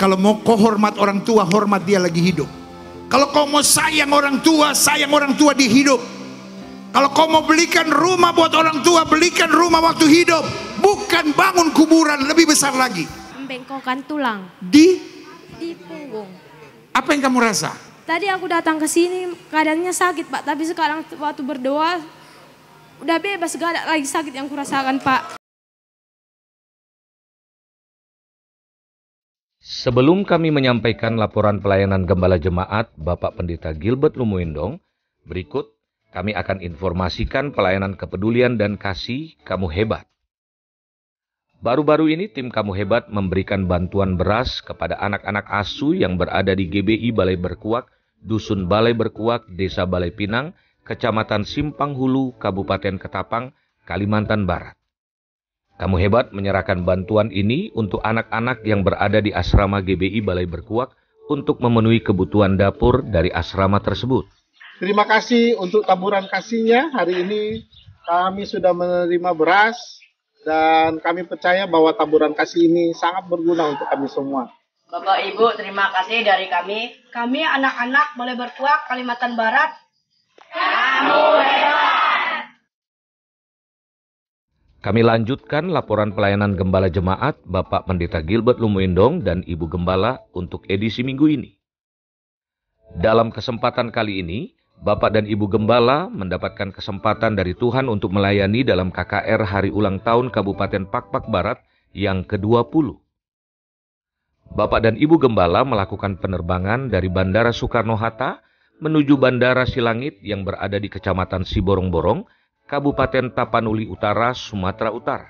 Kalau mau kau hormat orang tua, hormat dia lagi hidup. Kalau kau mau sayang orang tua di hidup. Kalau kau mau belikan rumah buat orang tua, belikan rumah waktu hidup. Bukan bangun kuburan lebih besar lagi. Membengkokkan tulang. Di punggung. Apa yang kamu rasa? Tadi aku datang ke sini keadaannya sakit Pak. Tapi sekarang waktu berdoa udah bebas, gak ada lagi sakit yang kurasakan Pak. Sebelum kami menyampaikan laporan pelayanan Gembala Jemaat Bapak Pendeta Gilbert Lumuindong, berikut kami akan informasikan pelayanan kepedulian dan kasih Kamu Hebat. Baru-baru ini tim Kamu Hebat memberikan bantuan beras kepada anak-anak asuh yang berada di GBI Balai Berkuak, Dusun Balai Berkuak, Desa Balai Pinang, Kecamatan Simpang Hulu, Kabupaten Ketapang, Kalimantan Barat. Kamu Hebat menyerahkan bantuan ini untuk anak-anak yang berada di asrama GBI Balai Berkuak untuk memenuhi kebutuhan dapur dari asrama tersebut. Terima kasih untuk taburan kasihnya. Hari ini kami sudah menerima beras dan kami percaya bahwa taburan kasih ini sangat berguna untuk kami semua. Bapak Ibu, terima kasih dari kami. Kami anak-anak Balai Berkuak, Kalimantan Barat. Kamu hebat! Kami lanjutkan laporan pelayanan Gembala Jemaat Bapak Pendeta Gilbert Lumuindong dan Ibu Gembala untuk edisi minggu ini. Dalam kesempatan kali ini, Bapak dan Ibu Gembala mendapatkan kesempatan dari Tuhan untuk melayani dalam KKR Hari Ulang Tahun Kabupaten Pakpak Barat yang ke-20. Bapak dan Ibu Gembala melakukan penerbangan dari Bandara Soekarno-Hatta menuju Bandara Silangit yang berada di Kecamatan Siborong-Borong, Kabupaten Tapanuli Utara, Sumatera Utara.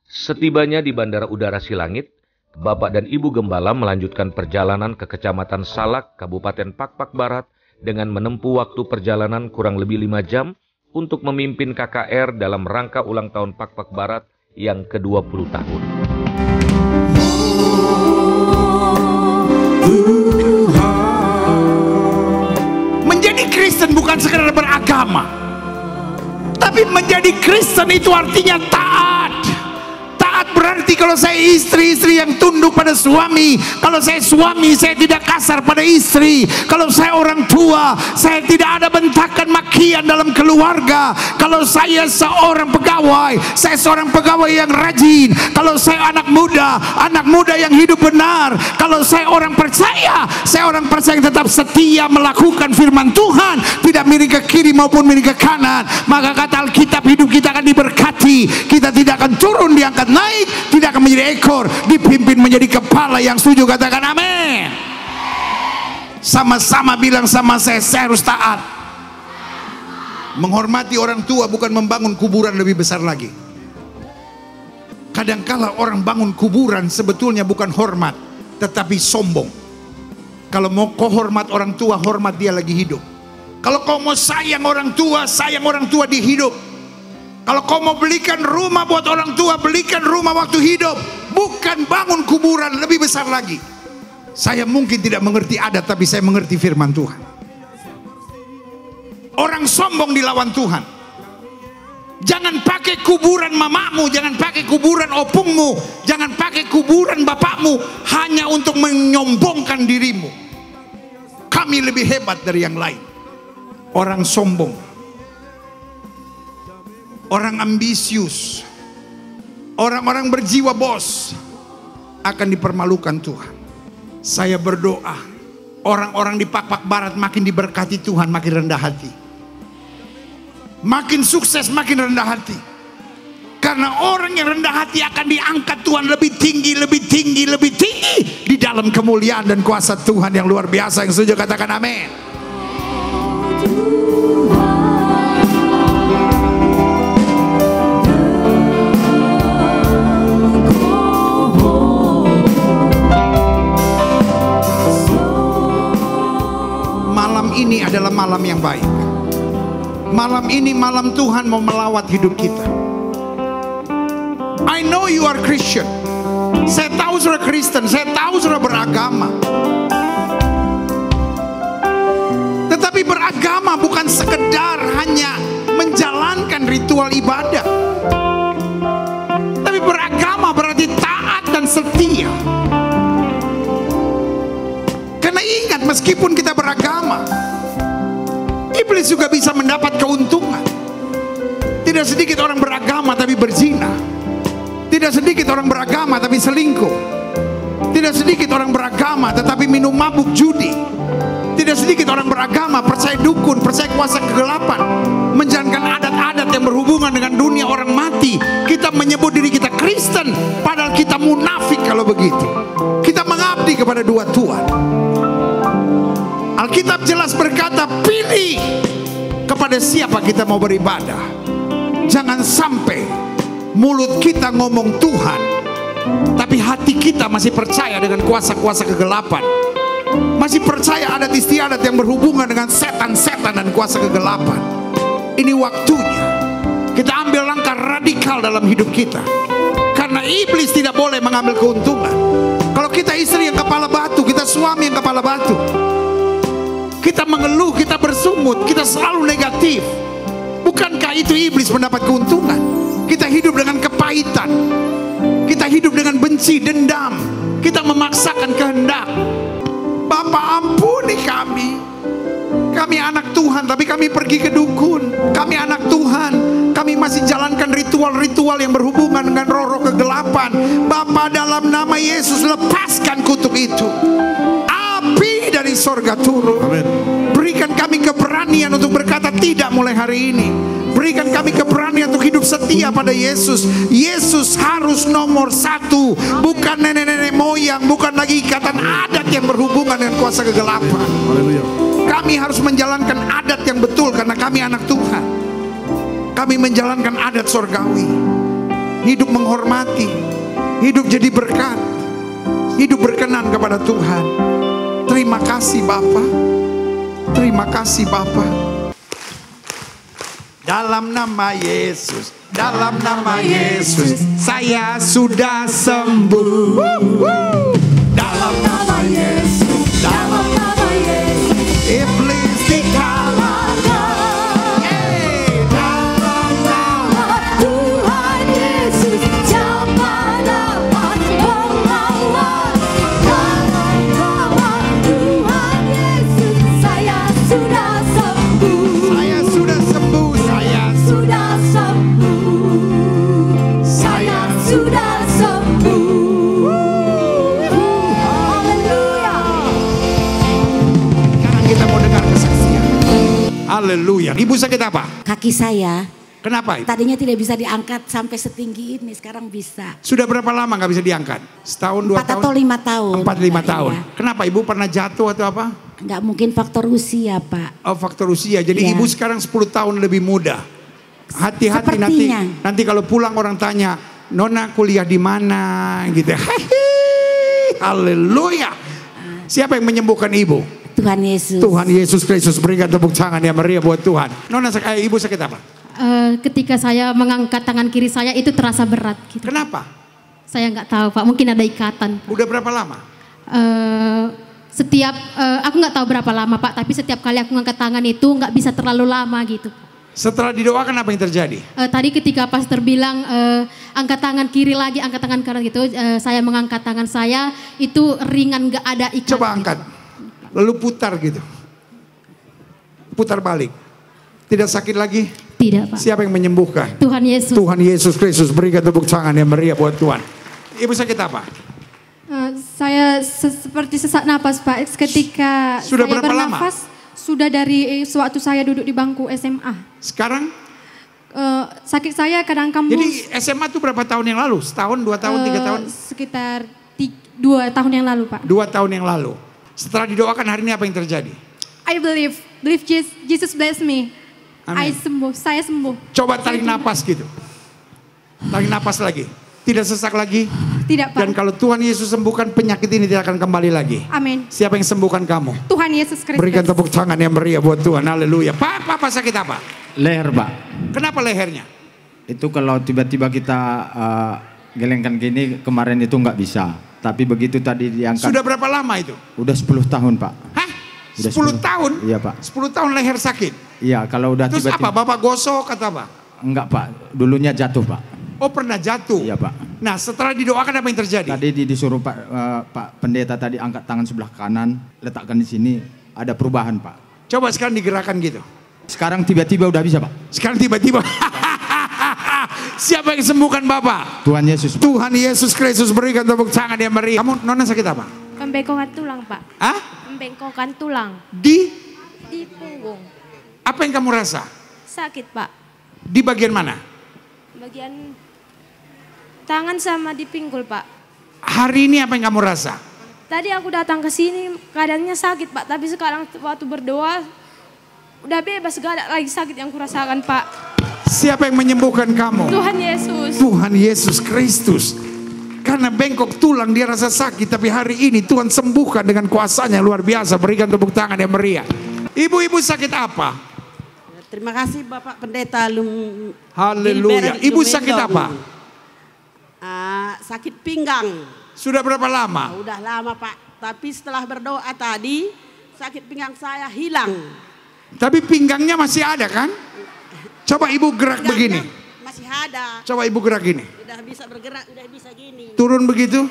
Setibanya di Bandara Udara Silangit, Bapak dan Ibu Gembala melanjutkan perjalanan ke Kecamatan Salak, Kabupaten Pakpak Barat dengan menempuh waktu perjalanan kurang lebih 5 jam untuk memimpin KKR dalam rangka ulang tahun Pakpak Barat yang ke-20 tahun. Menjadi Kristen bukan sekedar beragama, tapi menjadi Kristen itu artinya taat. Taat berarti kalau saya istri yang tunduk pada suami. Kalau saya suami, saya tidak kasar pada istri. Kalau saya orang tua, saya tidak ada bentakan makian dalam keluarga. Kalau saya seorang pegawai, saya seorang pegawai yang rajin. Kalau saya anak muda yang hidup benar. Kalau saya orang percaya yang tetap setia melakukan firman Tuhan, tidak miring ke kiri maupun miring ke kanan. Maka kata Alkitab, hidup kita akan diberkati. Kita tidak akan turun, diangkat naik, tidak akan menjadi ekor, dipimpin menjadi kepala yang setuju. Katakan amin. Sama-sama bilang sama saya harus taat. Menghormati orang tua bukan membangun kuburan lebih besar lagi. Kadangkala orang bangun kuburan sebetulnya bukan hormat, tetapi sombong. Kalau mau kau hormat orang tua, hormat dia lagi hidup. Kalau kau mau sayang orang tua di hidup. Kalau kau mau belikan rumah buat orang tua, belikan rumah waktu hidup. Bukan bangun kuburan lebih besar lagi. Saya mungkin tidak mengerti adat, tapi saya mengerti firman Tuhan. Orang sombong dilawan Tuhan. Jangan pakai kuburan mamamu, jangan pakai kuburan opungmu, jangan pakai kuburan bapakmu hanya untuk menyombongkan dirimu. Kami lebih hebat dari yang lain. Orang sombong, orang ambisius, orang-orang berjiwa bos akan dipermalukan Tuhan. Saya berdoa orang-orang di Pakpak Barat makin diberkati Tuhan, makin rendah hati. Makin sukses, makin rendah hati. Karena orang yang rendah hati akan diangkat Tuhan lebih tinggi, lebih tinggi, lebih tinggi di dalam kemuliaan dan kuasa Tuhan yang luar biasa. Yang setuju katakan amin. Malam ini adalah malam yang baik. Malam ini malam Tuhan mau melawat hidup kita. I know you are Christian. Saya tahu saudara Kristen, saya tahu saudara beragama. Tetapi beragama bukan sekedar hanya menjalankan ritual ibadah. Tapi beragama berarti Iblis juga bisa mendapat keuntungan. Tidak sedikit orang beragama tapi berzina. Tidak sedikit orang beragama tapi selingkuh. Tidak sedikit orang beragama tetapi minum mabuk judi. Tidak sedikit orang beragama percaya dukun, percaya kuasa kegelapan, menjalankan adat-adat yang berhubungan dengan dunia orang mati. Kita menyebut diri kita Kristen, padahal kita munafik kalau begitu. Kita mengabdi kepada dua Tuhan. Alkitab jelas berkata, pilih kepada siapa kita mau beribadah. Jangan sampai mulut kita ngomong Tuhan, tapi hati kita masih percaya dengan kuasa-kuasa kegelapan. Masih percaya adat istiadat yang berhubungan dengan setan-setan dan kuasa kegelapan. Ini waktunya kita ambil langkah radikal dalam hidup kita. Karena iblis tidak boleh mengambil keuntungan. Kalau kita istri yang kepala batu, kita suami yang kepala batu, kita mengeluh, kita bersungut, kita selalu negatif. Bukankah itu iblis mendapat keuntungan? Kita hidup dengan kepahitan, kita hidup dengan benci, dendam, kita memaksakan kehendak. Bapak, ampuni kami. Kami anak Tuhan tapi kami pergi ke dukun. Kami anak Tuhan, kami masih jalankan ritual-ritual yang berhubungan dengan roh-roh kegelapan. Bapak, dalam nama Yesus lepaskan kutuk itu. Api dari sorga turun. Amen. Berikan kami keberanian untuk berkata tidak mulai hari ini. Berikan kami keberanian untuk hidup setia pada Yesus. Yesus harus nomor satu. Bukan nenek-nenek moyang, bukan lagi ikatan adat yang berhubungan dengan kuasa kegelapan. Haleluya. Kami harus menjalankan adat yang betul karena kami anak Tuhan. Kami menjalankan adat sorgawi. Hidup menghormati, hidup jadi berkat, hidup berkenan kepada Tuhan. Terima kasih Bapa. Terima kasih Bapa. Dalam nama Yesus, dalam nama Yesus, saya sudah sembuh. Dalam nama Yesus, dalam nama Yesus, iblis dikalahkan. Dalam nama Tuhan Yesus, siapa dapat melawan? Dalam nama Tuhan Yesus, saya sudah sembuh. Saya sudah sembuh. Sudah sembuh, saya sudah sembuh. Haleluya. Sekarang kita mau dengar kesaksian. Haleluya. Ibu sakit apa? Kaki saya. Kenapa itu? Tadinya tidak bisa diangkat sampai setinggi ini, sekarang bisa. Sudah berapa lama nggak bisa diangkat? Setahun, 2 tahun? 4 atau 5 tahun. 4-5 tahun. Iya. Kenapa ibu pernah jatuh atau apa? Nggak mungkin faktor usia, Pak. Oh, faktor usia. Jadi Iya. ibu sekarang 10 tahun lebih muda. Hati-hati Sepertinya. nanti kalau pulang orang tanya, Nona kuliah di mana gitu. Haleluya. Siapa yang menyembuhkan ibu? Tuhan Yesus. Tuhan Yesus Kristus. Berikan tepuk tangan yang meriah buat Tuhan. Nona, ibu sakit apa? Ketika saya mengangkat tangan kiri saya itu terasa berat gitu. Kenapa? Saya nggak tahu Pak, mungkin ada ikatan. Udah berapa lama? Aku nggak tahu berapa lama Pak, tapi setiap kali aku ngangkat tangan itu nggak bisa terlalu lama gitu. Setelah didoakan apa yang terjadi? Tadi ketika pastor bilang angkat tangan kiri lagi, angkat tangan kanan gitu, saya mengangkat tangan saya itu ringan, nggak ada ikatan. Coba angkat, lalu putar gitu, putar balik. Tidak sakit lagi? Tidak Pak. Siapa yang menyembuhkan? Tuhan Yesus. Tuhan Yesus Kristus. Berikan tepuk tangan yang meriah buat Tuhan. Ibu sakit apa? Saya seperti sesak napas Pak ketika Sudah saya berapa bernafas. Sudah dari sewaktu saya duduk di bangku SMA. Sekarang? Sakit saya kadang kambuh. Jadi SMA itu berapa tahun yang lalu? Setahun, 2 tahun, 3 tahun? Sekitar 2 tahun yang lalu Pak. 2 tahun yang lalu. Setelah didoakan hari ini apa yang terjadi? I believe Jesus bless me. Amin. Saya sembuh. Coba tarik napas gitu. Tarik napas lagi. Tidak sesak lagi. Tidak Pak. Dan kalau Tuhan Yesus sembuhkan, penyakit ini tidak akan kembali lagi. Amin. Siapa yang sembuhkan kamu? Tuhan Yesus Kristus. Berikan tepuk tangan yang meriah buat Tuhan. Haleluya. Papa sakit apa? Leher, Pak. Kenapa lehernya? Itu kalau tiba-tiba kita gelengkan gini, kemarin itu nggak bisa. Tapi begitu tadi diangkat. Sudah berapa lama itu? Udah 10 tahun, Pak. Hah? Udah 10 tahun? Iya, Pak. 10 tahun leher sakit? Iya, kalau udah Terus tiba-tiba. apa? Bapak gosok atau apa? Enggak, Pak. Dulunya jatuh, Pak. Oh, pernah jatuh? Iya, Pak. Nah, setelah didoakan apa yang terjadi? Tadi disuruh Pak Pendeta tadi angkat tangan sebelah kanan, letakkan di sini, ada perubahan, Pak. Coba sekarang digerakkan gitu. Sekarang tiba-tiba udah bisa, Pak. Sekarang tiba-tiba. Siapa yang sembuhkan Bapak? Tuhan Yesus. Tuhan Yesus Kristus, berikan tepuk tangan yang meriah. Kamu nona sakit apa? Pembengkokan tulang, Pak. Hah? Pembengkokan tulang. Di Punggung. apa yang kamu rasa? Sakit, Pak. Di bagian mana? Bagian tangan sama di pinggul, Pak. Hari ini apa yang kamu rasa? Tadi aku datang ke sini keadaannya sakit, Pak. Tapi sekarang waktu berdoa udah bebas, gak ada lagi sakit yang kurasakan, Pak. Siapa yang menyembuhkan kamu? Tuhan Yesus. Tuhan Yesus Kristus. Karena bengkok tulang dia rasa sakit, tapi hari ini Tuhan sembuhkan dengan kuasanya yang luar biasa. Berikan tepuk tangan yang meriah. Ibu-ibu sakit apa? Terima kasih Bapak Pendeta Haleluya. Ibu sakit apa? Sakit pinggang. Sudah berapa lama? Udah lama Pak. Tapi setelah berdoa tadi, sakit pinggang saya hilang. Tapi pinggangnya masih ada kan? Coba ibu gerak begini. Masih ada. Coba ibu gerak gini. Udah bisa bergerak, udah bisa gini. Turun begitu.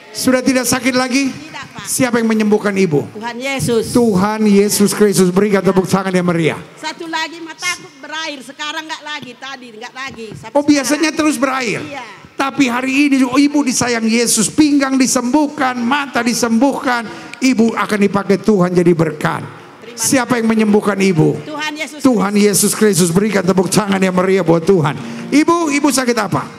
Sudah tidak sakit lagi? Tidak, Pak. Siapa yang menyembuhkan ibu? Tuhan Yesus. Tuhan Yesus Kristus, berikan tepuk tangan yang meriah. Satu lagi mataku berair, sekarang enggak lagi, tadi enggak lagi. Oh, biasanya terus berair. Iya. Tapi hari ini ibu disayang Yesus, pinggang disembuhkan, mata disembuhkan, ibu akan dipakai Tuhan jadi berkat. Siapa yang menyembuhkan ibu? Tuhan Yesus. Tuhan Yesus Kristus, berikan tepuk tangan yang meriah buat Tuhan. Ibu sakit apa?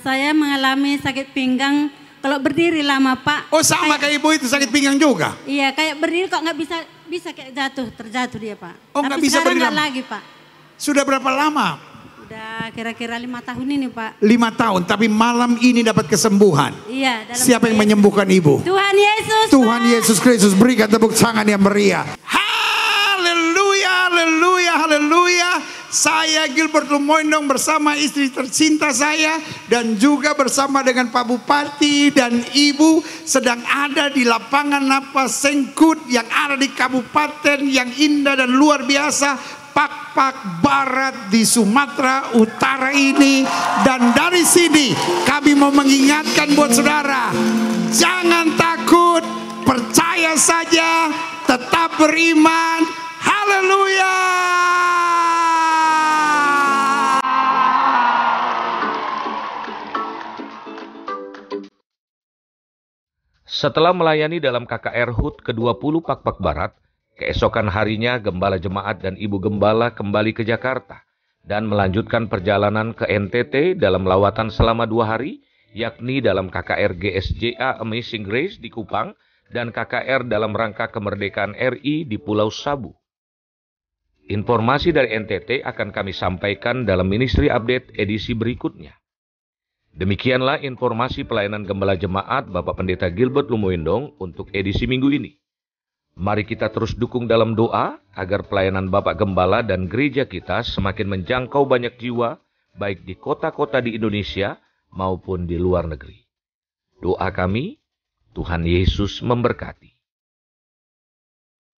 Saya mengalami sakit pinggang kalau berdiri lama, Pak. Oh, sama kayak ibu itu sakit pinggang juga? Iya, kayak berdiri kok nggak bisa kayak terjatuh dia, Pak. Oh, nggak bisa berdiri nggak lagi, Pak. Sudah berapa lama? Udah kira-kira 5 tahun ini, Pak. 5 tahun, tapi malam ini dapat kesembuhan. Iya. Siapa yang menyembuhkan ibu? Tuhan Yesus. Tuhan Yesus Kristus, berikan tepuk tangan yang meriah. Haleluya, haleluya, haleluya. Saya Gilbert Lumoindong bersama istri tercinta saya dan juga bersama dengan Pak Bupati dan Ibu sedang ada di lapangan Napas Sengkut yang ada di kabupaten yang indah dan luar biasa, Pak Barat di Sumatera Utara ini. Dan dari sini kami mau mengingatkan buat saudara, jangan takut, percaya saja, tetap beriman. Haleluya. Setelah melayani dalam KKR HUT ke-20 Pak Barat, keesokan harinya Gembala Jemaat dan Ibu Gembala kembali ke Jakarta dan melanjutkan perjalanan ke NTT dalam lawatan selama 2 hari, yakni dalam KKR GSJA Amazing Grace di Kupang dan KKR dalam rangka kemerdekaan RI di Pulau Sabu. Informasi dari NTT akan kami sampaikan dalam Ministry Update edisi berikutnya. Demikianlah informasi pelayanan Gembala Jemaat Bapak Pendeta Gilbert Lumoindong untuk edisi minggu ini. Mari kita terus dukung dalam doa agar pelayanan Bapak Gembala dan gereja kita semakin menjangkau banyak jiwa, baik di kota-kota di Indonesia maupun di luar negeri. Doa kami, Tuhan Yesus memberkati.